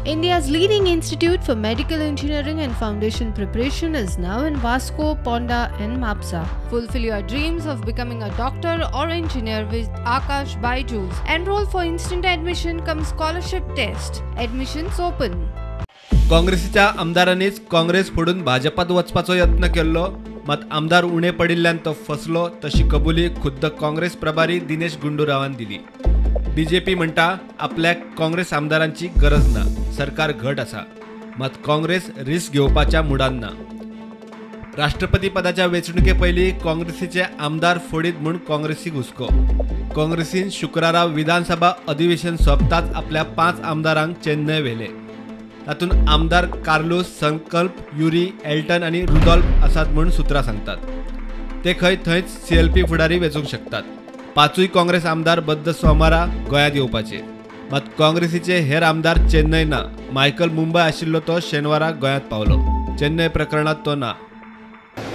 India's leading institute for medical engineering and foundation preparation is now in Vasco, Ponda and Mapsa. Fulfill your dreams of becoming a doctor or engineer with Akash Byju's. Enroll for instant admission cum scholarship test. Admissions open. काँग्रेसीच्या आमदारांनीच काँग्रेस फोडून भाजपात वचपाचो यत्न केल्लो, मात आमदार उणे पडिल्ल्यान तो फसलो तशी कबुली खुद्द काँग्रेस प्रभारी दिनेश गुंडूरावान दिली। बीजेपी म्हणटा आपल्याक काँग्रेस आमदारांची गरज ना, सरकार घट आसा, मात काँग्रेस रिस्क घेवपाच्या मुडान ना। राष्ट्रपती पदाच्या वेंचणुके पयलीं काँग्रेसीचे आमदार फोडीत म्हूण काँग्रेसीक हुस्को। काँग्रेसीन शुक्रारा विधानसभा अधिवेशन सोंपताच आपल्या 5 आमदारांक चेन्नय व्हेले। तातूंत आमदार कार्लोस, संकल्प, युरी, एल्टन आणि रुडॉल्फ आसात म्हूण सुत्रां सांगतात। ते खंय थंयच CLP फुडारी वेचूंक शकतात। 5 काँग्रेस आमदार बद्द सोमारा गोंयांत येवपाचे, मात काँग्रेसीचे हेर आमदार चेन्नय ना। मायकल मुंबय आशिल्लो तो शेनवारा गोंयांत पावलो। चेन्नय प्रकरणात तो ना।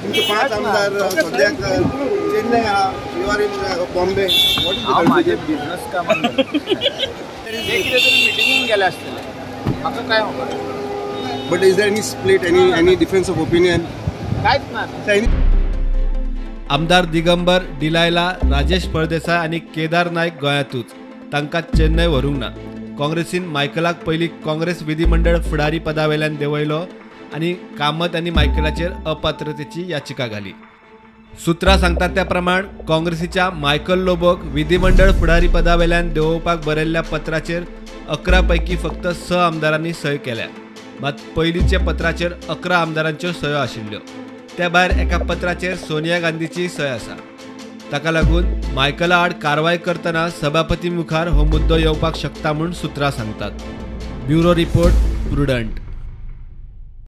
तुमचे 5 आमदार सद्याक चेन्नय आहा, यू आर इन बॉम्बे। हांव माझे बिझनेस कामान ते कितें तरी मिटिंगेक गेले आसतले, म्हाका काय खबर। But is there any split, any difference of opinion? कांयच ना। आमदार दिगंबर डिलायला, राजेश फळदेसाय आणि केदार नायक गोंयांतूच, तांकां चेन्नय व्हरूंक ना। काँग्रेसीन मायकलाक पयलीं काँग्रेस विधिमंडळ फुडारी पदावेल्यान देंवयलो आणि कामत आणि मायकलाचेर अपात्रतेची याचिका घाली। सुत्रां सांगतात त्या प्रमाण काँग्रेसीच्या मायकल लोबोक विधिमंडळ फुडारी पदावेल्यान देंवोवपाक बरयल्ल्या पत्राचेर 11 पैकी फक्त 6 आमदारांनी सय केल्या, मात पयलींच्या पत्राचेर 11 आमदारांच्यो सयो आशिल्ल्यो। त्या भायर एका पत्राचेर सोनिया गांधीची सय आसा। ताका लागून मायकला आड कारवाय करतना सभापती मुखार हो मुद्दो येवपाक शकता म्हूण सुत्रां सांगतात। Bureau report, prudent.